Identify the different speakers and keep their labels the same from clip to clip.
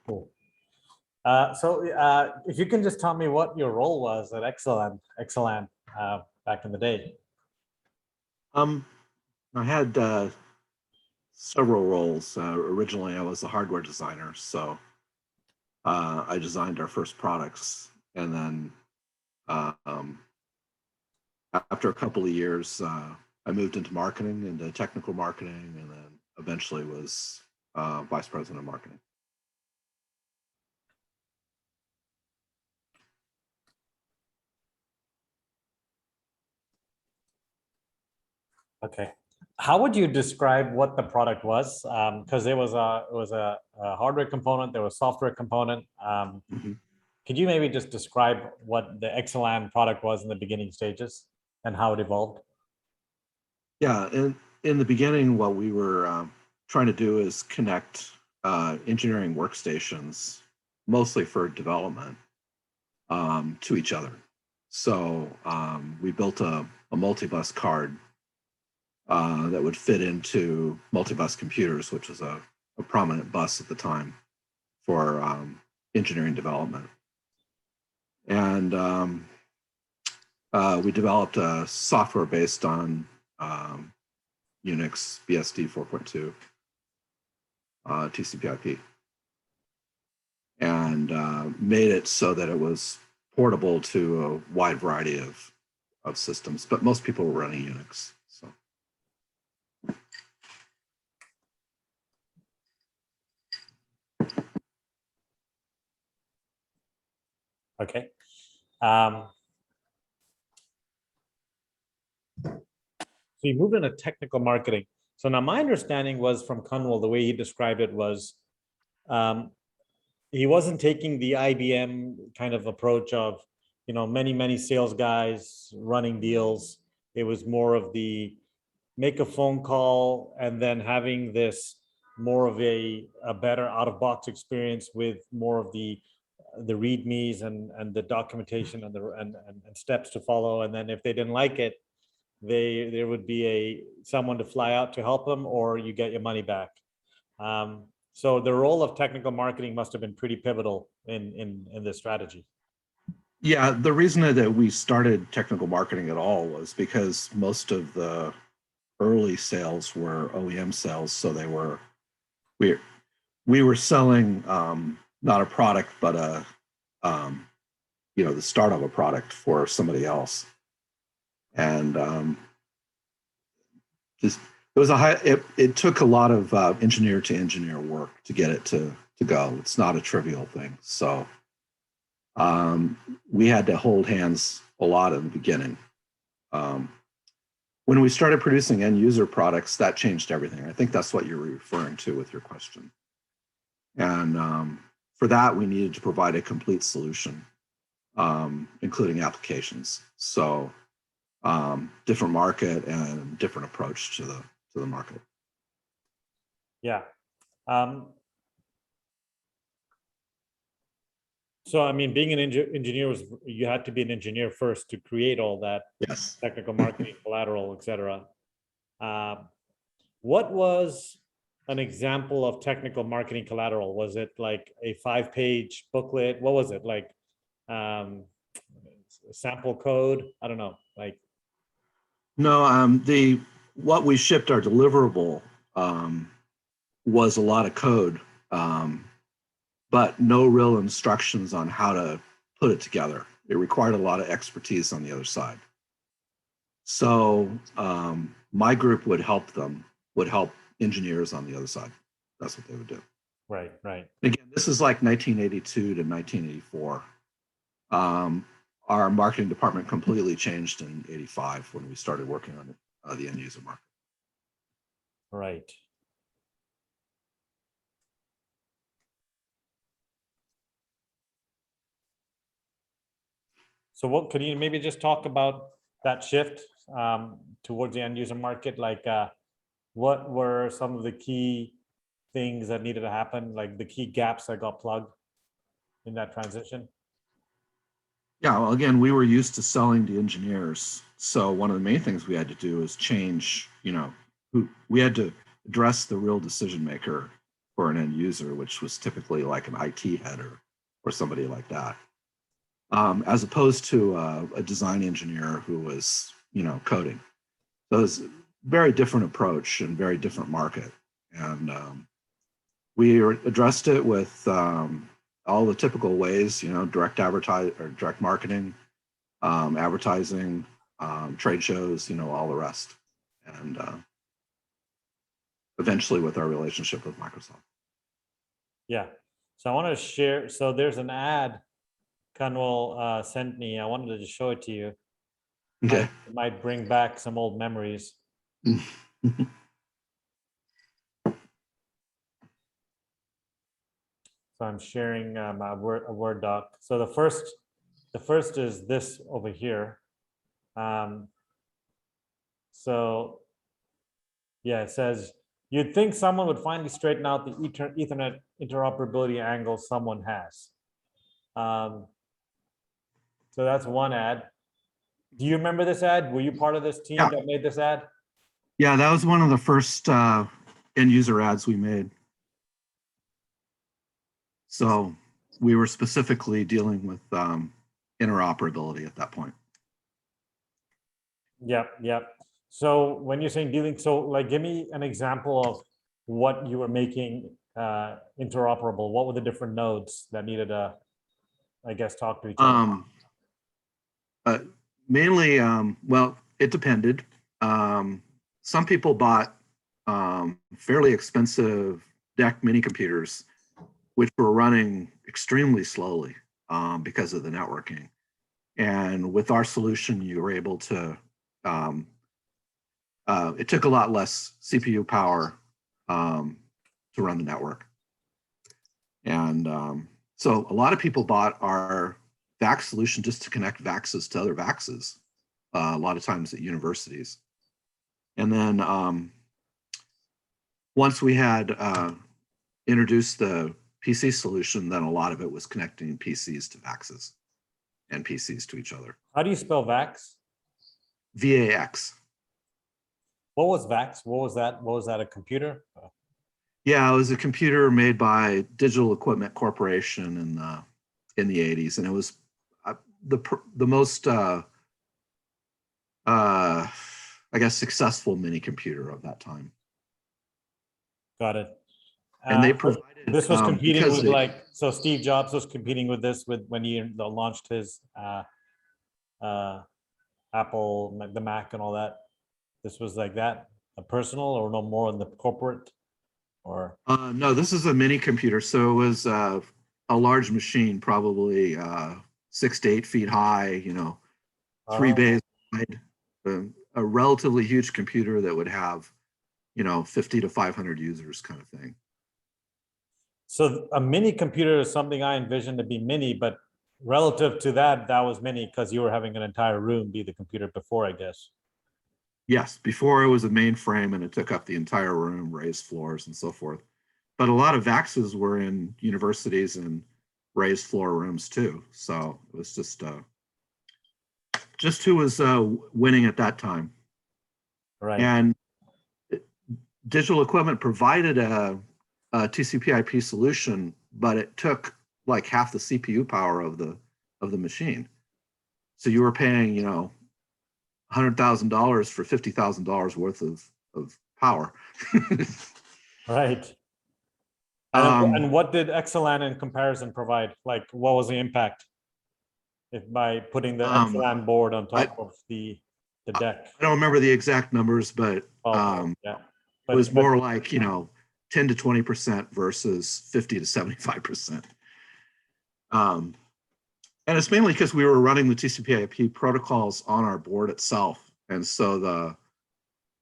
Speaker 1: Cool. If you can just tell me what your role was at Excelan back in the day.
Speaker 2: I had several roles. Originally, I was a hardware designer, so I designed our first products, and then after a couple of years, I moved into marketing, into technical marketing, and then eventually was vice president of marketing.
Speaker 1: Okay. How would you describe what the product was? Because there was a hardware component, there was a software component. Could you maybe just describe what the Excelan product was in the beginning stages and how it evolved?
Speaker 2: Yeah, in the beginning, what we were trying to do is connect engineering workstations, mostly for development, to each other. So we built a multi-bus card that would fit into multi-bus computers, which was a prominent bus at the time for engineering development. And we developed a software based on Unix BSD 4.2 TCP/IP, and made it so that it was portable to a wide variety of systems, but most people were running Unix. So.
Speaker 1: Okay. So you moved into technical marketing. So now my understanding was from Kunwal, the way he described it was he wasn't taking the IBM kind of approach of, many sales guys running deals. It was more of the make a phone call and then having this more of a better out-of-box experience with more of the readmes and the documentation and steps to follow. And then if they didn't like it, there would be someone to fly out to help them, or you get your money back. So the role of technical marketing must have been pretty pivotal in this strategy.
Speaker 2: Yeah, the reason that we started technical marketing at all was because most of the early sales were OEM sales, so we were selling not a product, but the start of a product for somebody else. And it took a lot of engineer to engineer work to get it to go. It's not a trivial thing. So we had to hold hands a lot in the beginning. When we started producing end user products, that changed everything. I think that's what you're referring to with your question. And for that, we needed to provide a complete solution, including applications. So different market and different approach to the market.
Speaker 1: Yeah. So, I mean, being an engineer you had to be an engineer first to create all that.
Speaker 2: Yes.
Speaker 1: Technical marketing, collateral, etc. What was an example of technical marketing collateral? Was it like a 5-page booklet? What was it like? Sample code? I don't know. Like.
Speaker 2: No, what we shipped, our deliverable, was a lot of code, but no real instructions on how to put it together. It required a lot of expertise on the other side. So my group would help engineers on the other side. That's what they would do.
Speaker 1: Right.
Speaker 2: Again, this is like 1982 to 1984. Our marketing department completely changed in '85 when we started working on the end user market.
Speaker 1: Right. So what could you maybe just talk about that shift towards the end user market? Like what were some of the key things that needed to happen, like the key gaps that got plugged in that transition?
Speaker 2: Yeah, well, again, we were used to selling to engineers. So one of the main things we had to do is change, we had to address the real decision maker for an end user, which was typically like an IT head or somebody like that, as opposed to a design engineer who was, coding. So it's a very different approach and very different market. And we addressed it with all the typical ways, direct marketing, advertising, trade shows, all the rest. And eventually with our relationship with Microsoft.
Speaker 1: Yeah. So I want to share. So there's an ad Kanwal sent me. I wanted to just show it to you.
Speaker 2: Okay.
Speaker 1: It might bring back some old memories. So I'm sharing my Word doc. So the first is this over here. So yeah, it says, you'd think someone would finally straighten out the Ethernet interoperability angle someone has. So that's one ad. Do you remember this ad? Were you part of this team that made this ad?
Speaker 2: Yeah, that was one of the first end user ads we made. So we were specifically dealing with interoperability at that point.
Speaker 1: Yep. So when you're saying dealing, so like, give me an example of what you were making interoperable. What were the different nodes that needed to, I guess, talk to each other?
Speaker 2: Mainly, well, it depended. Some people bought fairly expensive DEC mini computers, which were running extremely slowly because of the networking. And with our solution, you were able to, it took a lot less CPU power to run the network. And so a lot of people bought our VAX solution just to connect VAXs to other VAXs, a lot of times at universities. And then once we had introduced the PC solution, then a lot of it was connecting PCs to VAXs and PCs to each other.
Speaker 1: How do you spell VAX?
Speaker 2: VAX.
Speaker 1: What was VAX? What was that? What was that, a computer?
Speaker 2: Yeah, it was a computer made by Digital Equipment Corporation in the 80s, and it was the most I guess successful mini computer of that time.
Speaker 1: Got it.
Speaker 2: And they provided
Speaker 1: this was competing with so Steve Jobs was competing with this when he launched his Apple, the Mac and all that. This was like that, a personal or no more in the corporate or?
Speaker 2: No, this is a mini computer. So it was a large machine, probably 6 to 8 feet high, 3 bays wide, a relatively huge computer that would have, 50 to 500 users kind of thing.
Speaker 1: So a mini computer is something I envisioned to be mini, but relative to that, that was mini because you were having an entire room be the computer before, I guess.
Speaker 2: Yes, before it was a mainframe and it took up the entire room, raised floors and so forth. But a lot of VAXs were in universities and raised floor rooms too. So it was just who was winning at that time.
Speaker 1: Right.
Speaker 2: And Digital Equipment provided a TCP/IP solution, but it took like half the CPU power of the machine. So you were paying, $100,000 for $50,000 worth of power.
Speaker 1: Right. And what did Excelan in comparison provide? Like, what was the impact if by putting the Excelan board on top of the deck?
Speaker 2: I don't remember the exact numbers, but
Speaker 1: yeah.
Speaker 2: It was more like 10 to 20% versus 50 to 75%. And it's mainly because we were running the TCP/IP protocols on our board itself, and so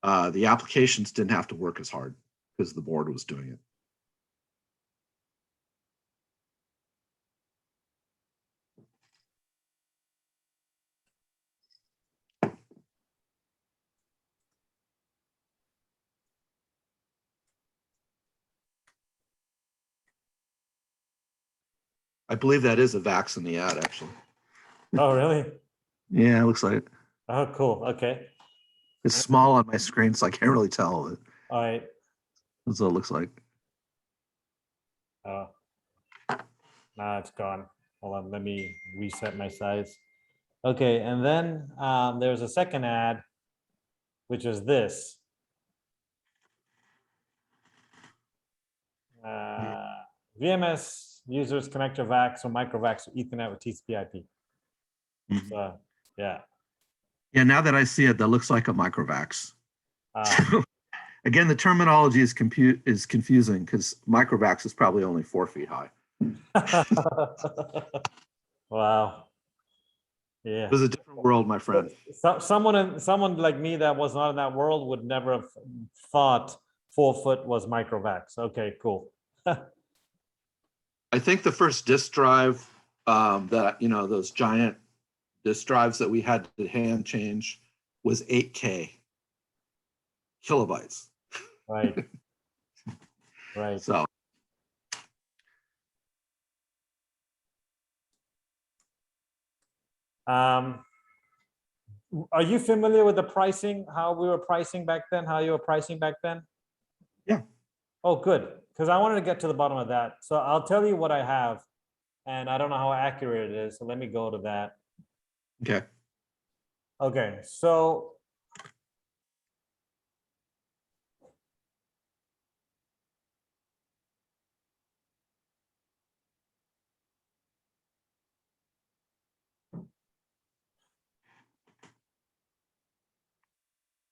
Speaker 2: the applications didn't have to work as hard because the board was doing it. I believe that is a VAX in the ad, actually.
Speaker 1: Oh, really?
Speaker 2: Yeah, it looks like it.
Speaker 1: Oh, cool. Okay.
Speaker 2: It's small on my screen, so I can't really tell it.
Speaker 1: All right.
Speaker 2: That's what it looks like.
Speaker 1: Oh, now it's gone. Hold on, let me reset my size. Okay, and then there's a second ad, which is this. VMS users connect your VAX or micro VAX to Ethernet with TCP/IP.
Speaker 2: Mhm.
Speaker 1: So, yeah.
Speaker 2: Yeah, now that I see it, that looks like a microvax.
Speaker 1: Ah.
Speaker 2: Again, the terminology is confusing because microvax is probably only 4 feet high.
Speaker 1: Wow. Yeah.
Speaker 2: It was a different world, my friend.
Speaker 1: So, someone like me that was not in that world would never have thought 4 foot was microvax. Okay, cool.
Speaker 2: I think the first disk drive that, those giant disk drives that we had to hand change was 8K kilobytes.
Speaker 1: Right. Right.
Speaker 2: So
Speaker 1: are you familiar with the pricing, how we were pricing back then, how you were pricing back then?
Speaker 2: yeah.
Speaker 1: Oh, good, because I wanted to get to the bottom of that. So I'll tell you what I have, and I don't know how accurate it is, so let me go to that.
Speaker 2: Okay.
Speaker 1: Okay, so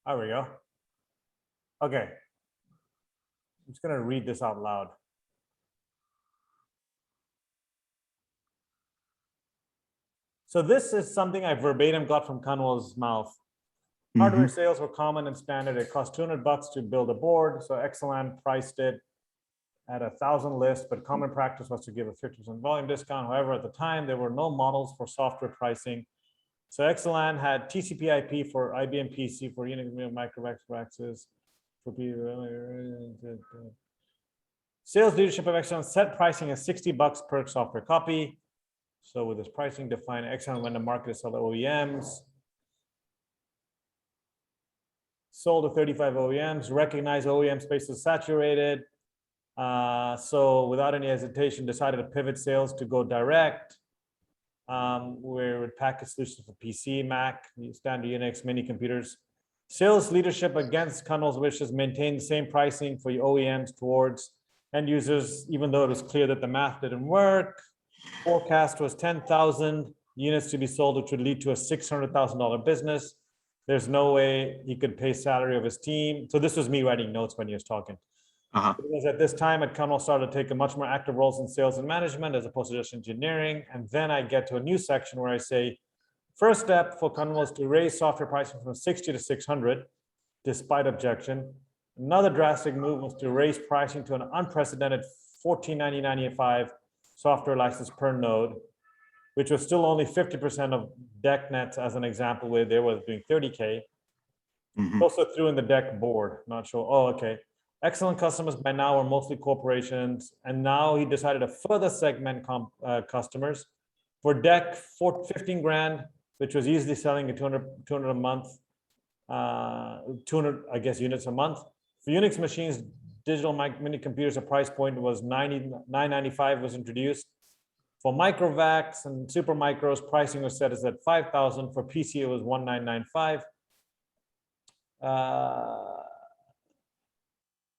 Speaker 1: there we go. Okay, I'm just gonna read this out loud. So this is something I verbatim got from Kanwal's mouth. Hardware sales were common and standard. It cost $200 to build a board. So Excelan priced it at 1,000 list, but common practice was to give a 50% volume discount. However, at the time, there were no models for software pricing. So Excelan had TCP/IP for IBM PC for Unix microvax access. Sales leadership of Excelan set pricing at $60 per software copy. So with this pricing defined, Excelan went to market to sell to OEMs. Sold to 35 OEMs, recognized OEM space is saturated. So without any hesitation, decided to pivot sales to go direct. Where with package solutions for PC, Mac, standard Unix, mini computers. Sales leadership against Kanwal's wishes maintained the same pricing for OEMs towards end users, even though it was clear that the math didn't work. Forecast was 10,000 units to be sold, which would lead to a $600,000 business. There's no way he could pay salary of his team. So this was me writing notes when he was talking. Because at this time at Kanwal started to take a much more active roles in sales and management as opposed to just engineering. And then I get to a new section where I say, first step for Kanwal was to raise software pricing from 60 to 600, despite objection. Another drastic move was to raise pricing to an unprecedented $14.99.95 software license per node, which was still only 50% of DEC nets, as an example, where they were doing 30K. Also threw in the DEC board, not sure. Oh, okay. Excelan customers by now are mostly corporations, and now he decided to further segment customers. For DEC, 15 grand, which was easily selling at 200 a month, 200, I guess, units a month. For Unix machines, digital mini computers, a price point was $995 was introduced. For microvacs and super micros, pricing was set as at 5,000. For PC, it was 1,995.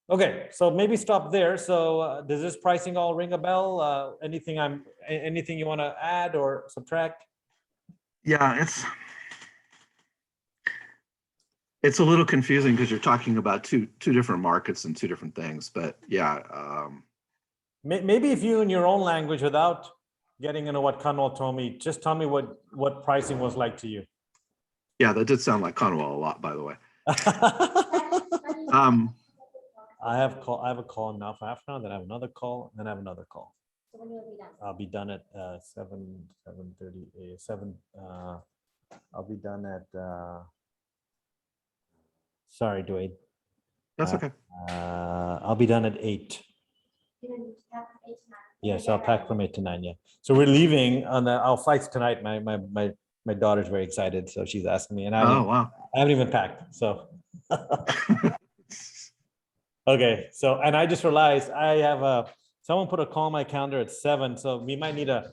Speaker 1: Okay, so maybe stop there. So does this pricing all ring a bell? Anything you want to add or subtract?
Speaker 2: Yeah, it's a little confusing because you're talking about two different markets and two different things. But yeah,
Speaker 1: maybe if you in your own language, without getting into what Kanwal told me, just tell me what pricing was like to you.
Speaker 2: Yeah, that did sound like Kanwal a lot, by the way.
Speaker 1: I have a call now for half an hour, then I have another call, and then I have another call. So when will be done? I'll be done at 7:30 7. I'll be done at sorry, Duane.
Speaker 2: That's okay.
Speaker 1: I'll be done at 8. Yes, I'll pack from 8 to 9. Yeah. So we're leaving on our flights tonight. My daughter's very excited, so she's asking me, and I haven't even packed. So. Okay, so and I just realized I have someone put a call on my calendar at 7, so we might need a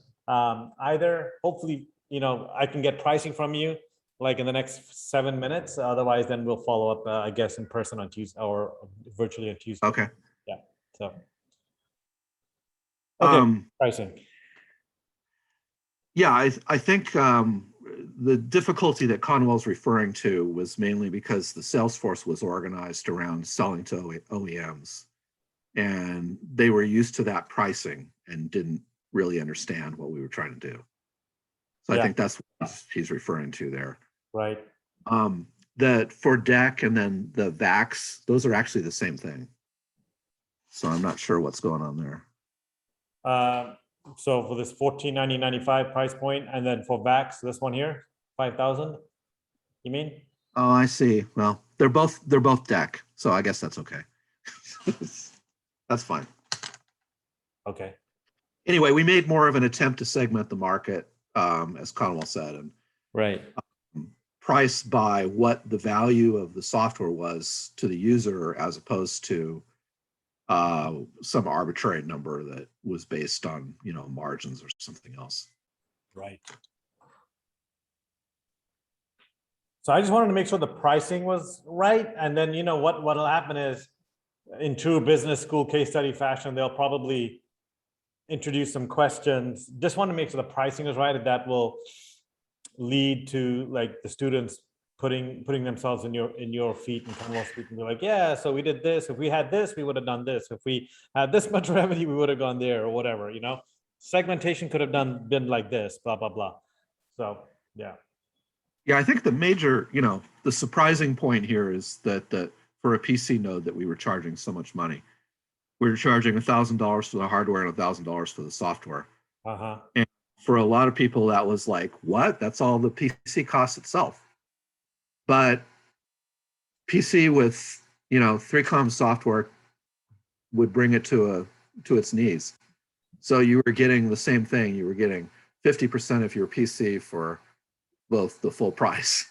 Speaker 1: either, hopefully, I can get pricing from you like in the next 7 minutes. Otherwise, then we'll follow up, I guess, in person on Tuesday or virtually on Tuesday.
Speaker 2: Okay.
Speaker 1: Yeah. So. Okay. Pricing.
Speaker 2: Yeah, I think the difficulty that Conwell's referring to was mainly because the sales force was organized around selling to OEMs, and they were used to that pricing and didn't really understand what we were trying to do. So I think that's what he's referring to there.
Speaker 1: Right.
Speaker 2: That for DEC and then the VAX, those are actually the same thing. So I'm not sure what's going on there.
Speaker 1: So for this $14.95 price point, and then for VAX, this one here, 5,000. You mean?
Speaker 2: Oh, I see. Well, they're both DEC, so I guess that's okay. That's fine.
Speaker 1: Okay.
Speaker 2: Anyway, we made more of an attempt to segment the market, as Conwell said, and
Speaker 1: right.
Speaker 2: Price by what the value of the software was to the user, as opposed to some arbitrary number that was based on margins or something else.
Speaker 1: Right. So I just wanted to make sure the pricing was right, and then what'll happen is, in true business school case study fashion, they'll probably introduce some questions. Just want to make sure the pricing is right, and that will lead to like the students putting themselves in your feet and kind of speaking. They're like, yeah, so we did this. If we had this, we would have done this. If we had this much revenue, we would have gone there, or whatever. Segmentation could have been like this, blah blah blah. So yeah.
Speaker 2: Yeah, I think the major, the surprising point here is that for a PC node that we were charging so much money. We were charging $1,000 for the hardware and $1,000 for the software. And for a lot of people, that was like, what? That's all the PC costs itself. But PC with 3Com software would bring it to its knees. So you were getting the same thing. You were getting 50% of your PC for both the full price.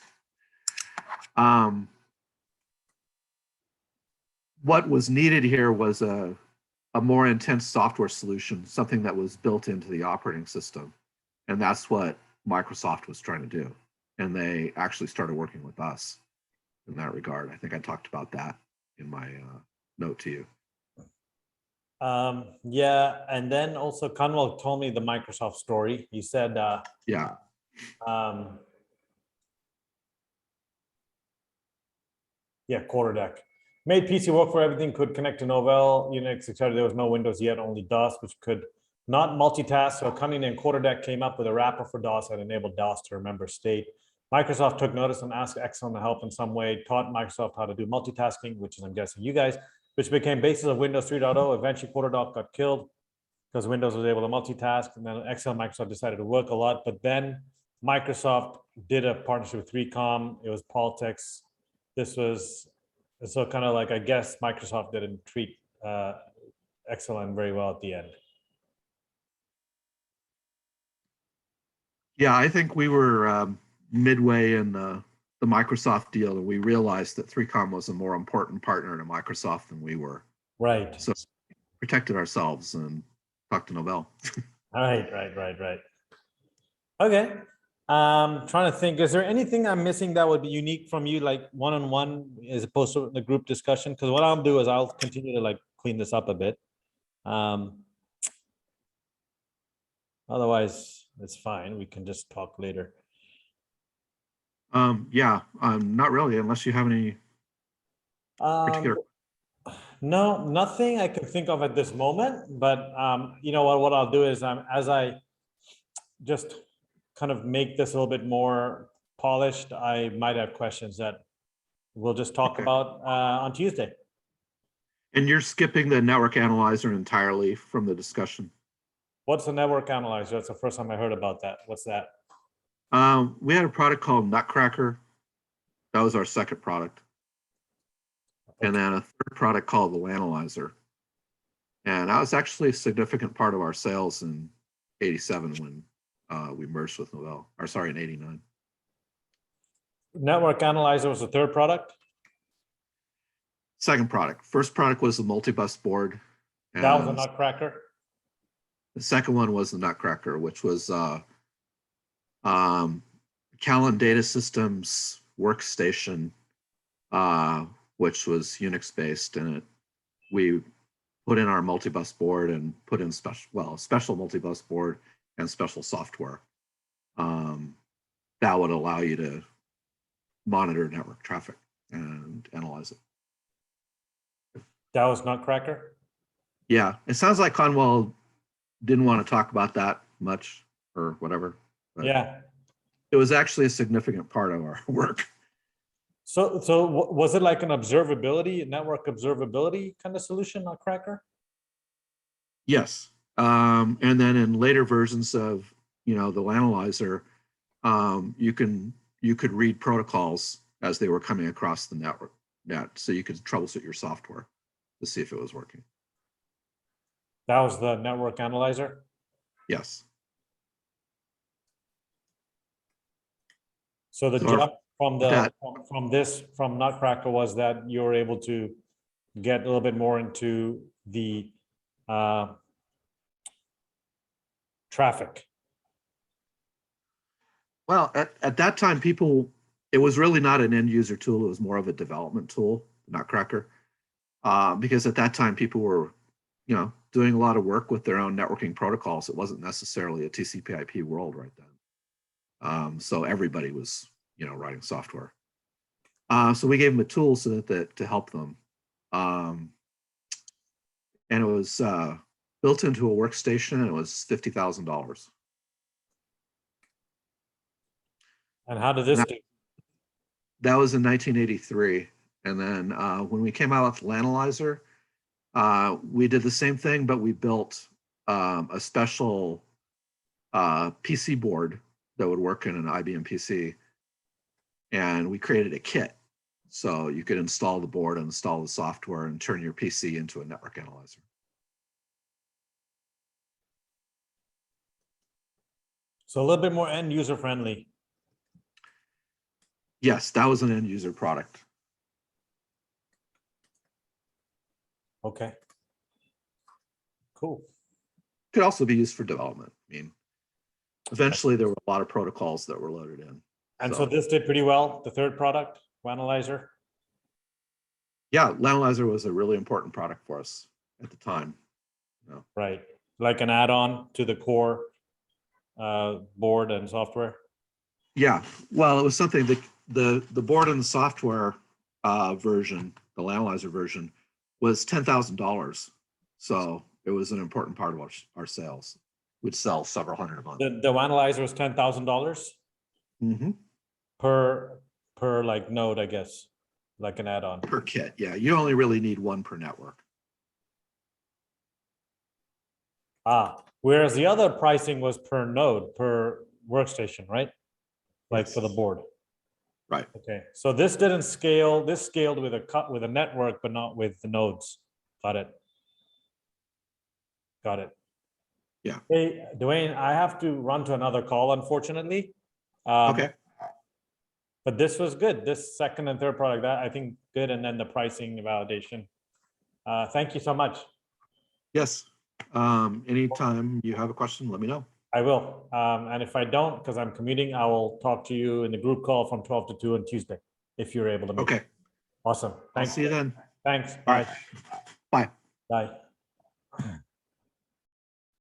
Speaker 2: What was needed here was a more intense software solution, something that was built into the operating system. And that's what Microsoft was trying to do. And they actually started working with us in that regard. I think I talked about that in my note to you.
Speaker 1: Yeah, and then also Conwell told me the Microsoft story. He said,
Speaker 2: yeah.
Speaker 1: Quarter deck. Made PC work for everything, could connect to Novell, Unix, etc. There was no Windows yet, only DOS, which could not multitask. So Cunningham and Quarter deck came up with a wrapper for DOS that enabled DOS to remember state. Microsoft took notice and asked Excelan to help in some way, taught Microsoft how to do multitasking, which is, I'm guessing, you guys, which became basis of Windows 3.0. Eventually, Quarter deck got killed because Windows was able to multitask, and then Excelan Microsoft decided to work a lot. But then Microsoft did a partnership with 3Com. It was politics. This was so kind of like, I guess Microsoft didn't treat Excelan very well at the end.
Speaker 2: Yeah, I think we were midway in the Microsoft deal, and we realized that 3Com was a more important partner to Microsoft than we were.
Speaker 1: Right.
Speaker 2: So we protected ourselves and talked to Novell.
Speaker 1: Right. Okay. Trying to think, is there anything I'm missing that would be unique from you, like one-on-one as opposed to the group discussion? Because what I'll do is I'll continue to like clean this up a bit. Otherwise, it's fine. We can just talk later.
Speaker 2: Yeah, not really, unless you have any particular.
Speaker 1: No, nothing I can think of at this moment. But you know what I'll do is as I just kind of make this a little bit more polished, I might have questions that we'll just talk about on Tuesday. And
Speaker 2: you're skipping the network analyzer entirely from the discussion.
Speaker 1: What's the network analyzer? That's the first time I heard about that. What's that?
Speaker 2: We had a product called NutCracker. That was our second product. Okay. And then a third product called the LANAnalyzer. And that was actually a significant part of our sales in '87 when we merged with Novell, or sorry, in '89.
Speaker 1: Network analyzer was the third product?
Speaker 2: Second product. First product was the multi-bus board.
Speaker 1: That was a NutCracker?
Speaker 2: The second one was the NutCracker, which was Excelan Data Systems workstation, which was Unix based, and we put in our multi-bus board and put in special multi-bus board and special software that would allow you to monitor network traffic and analyze it.
Speaker 1: That was NutCracker?
Speaker 2: Yeah, it sounds like Conwell didn't want to talk about that much or whatever. But
Speaker 1: Yeah.
Speaker 2: it was actually a significant part of our work.
Speaker 1: So was it like an observability, network observability kind of solution, NutCracker?
Speaker 2: Yes. And then in later versions of, the LANAlyzer, you could read protocols as they were coming across the net, so you could troubleshoot your software to see if it was working.
Speaker 1: That was the network analyzer?
Speaker 2: Yes.
Speaker 1: So the jump from NutCracker was that you were able to get a little bit more into the traffic.
Speaker 2: Well, at that time, it was really not an end user tool. It was more of a development tool, NutCracker, because at that time people were, doing a lot of work with their own networking protocols. It wasn't necessarily a TCP/IP world right then. So everybody was, writing software. So we gave them a tool so that to help them, and it was built into a workstation, and it was $50,000.
Speaker 1: And how did this do?
Speaker 2: That was in 1983. And then when we came out with LANAlyzer, we did the same thing, but we built a special PC board that would work in an IBM PC. And we created a kit. So you could install the board, install the software, and turn your PC into a network analyzer.
Speaker 1: So a little bit more end user friendly.
Speaker 2: Yes, that was an end user product.
Speaker 1: Okay. Cool.
Speaker 2: Could also be used for development. I mean, eventually there were a lot of protocols that were loaded in.
Speaker 1: And so this did pretty well, the third product, LANAlyzer?
Speaker 2: Yeah, LANAlyzer was a really important product for us at the time.
Speaker 1: Right, like an add-on to the core board and software?
Speaker 2: Yeah, well, it was something that the board and the software version, the LANAlyzer version, was $10,000. So it was an important part of our sales. We'd sell several hundred a month.
Speaker 1: The LANAlyzer was $10,000?
Speaker 2: Mm-hmm.
Speaker 1: Per like node, I guess, like an add-on.
Speaker 2: Per kit, yeah. You only really need one per network.
Speaker 1: Whereas the other pricing was per node, per workstation, right? Like
Speaker 2: Yes.
Speaker 1: for the board.
Speaker 2: Right.
Speaker 1: Okay, so this didn't scale. This scaled with a network, but not with the nodes. Got it. Got it.
Speaker 2: Yeah.
Speaker 1: Hey, Duane, I have to run to another call, unfortunately.
Speaker 2: Okay.
Speaker 1: But this was good. This second and third product, that I think good, and then the pricing validation. Thank you so much.
Speaker 2: Yes. Anytime you have a question, let me know.
Speaker 1: I will. And if I don't, because I'm commuting, I will talk to you in the group call from 12 to 2 on Tuesday, if you're able to make it.
Speaker 2: Okay.
Speaker 1: Awesome.
Speaker 2: I'll
Speaker 1: Thanks.
Speaker 2: see you then.
Speaker 1: Thanks.
Speaker 2: All right. Bye.
Speaker 1: Bye.